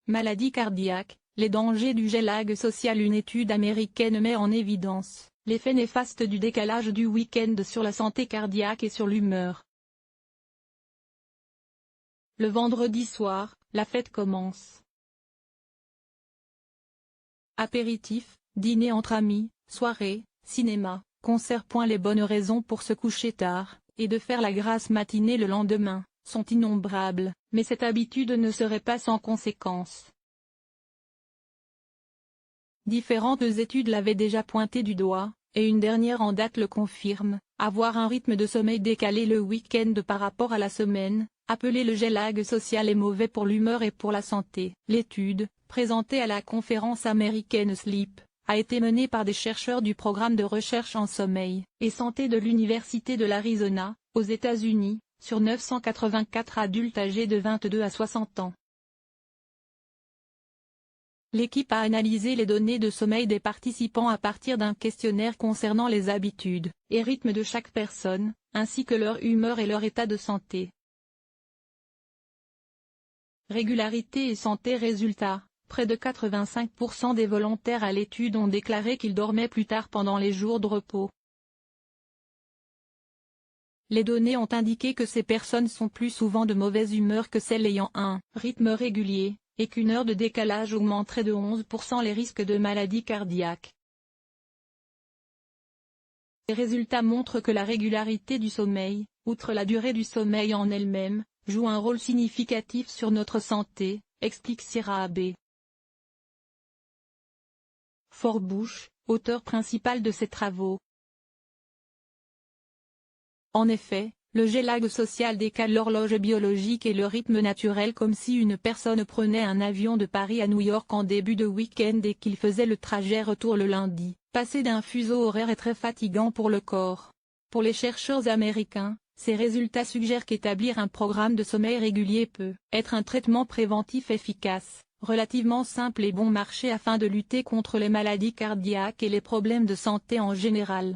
Maladie cardiaque, les dangers du jet lag social. Une étude américaine met en évidence l'effet néfaste du décalage du week-end sur la santé cardiaque et sur l'humeur. Le vendredi soir, la fête commence. Apéritif, dîner entre amis, soirée, cinéma, concert. Les bonnes raisons pour se coucher tard, et de faire la grasse matinée le lendemain, sont innombrables, mais cette habitude ne serait pas sans conséquences. Différentes études l'avaient déjà pointé du doigt, et une dernière en date le confirme: avoir un rythme de sommeil décalé le week-end par rapport à la semaine, appelé le jet lag social, est mauvais pour l'humeur et pour la santé. L'étude, présentée à la conférence américaine Sleep, a été menée par des chercheurs du programme de recherche en sommeil et santé de l'Université de l'Arizona, aux États-Unis, sur 984 adultes âgés de 22 à 60 ans. L'équipe a analysé les données de sommeil des participants à partir d'un questionnaire concernant les habitudes et rythmes de chaque personne, ainsi que leur humeur et leur état de santé. Régularité et santé. Résultat: près de 85% des volontaires à l'étude ont déclaré qu'ils dormaient plus tard pendant les jours de repos. Les données ont indiqué que ces personnes sont plus souvent de mauvaise humeur que celles ayant un rythme régulier, et qu'une heure de décalage augmenterait de 11% les risques de maladie cardiaque. Les résultats montrent que la régularité du sommeil, outre la durée du sommeil en elle-même, joue un rôle significatif sur notre santé, explique Sarah Abbey. Forbush, auteur principal de ces travaux. En effet, le jet lag social décale l'horloge biologique et le rythme naturel, comme si une personne prenait un avion de Paris à New York en début de week-end et qu'il faisait le trajet retour le lundi. Passer d'un fuseau horaire est très fatigant pour le corps. Pour les chercheurs américains, ces résultats suggèrent qu'établir un programme de sommeil régulier peut être un traitement préventif efficace, relativement simple et bon marché afin de lutter contre les maladies cardiaques et les problèmes de santé en général.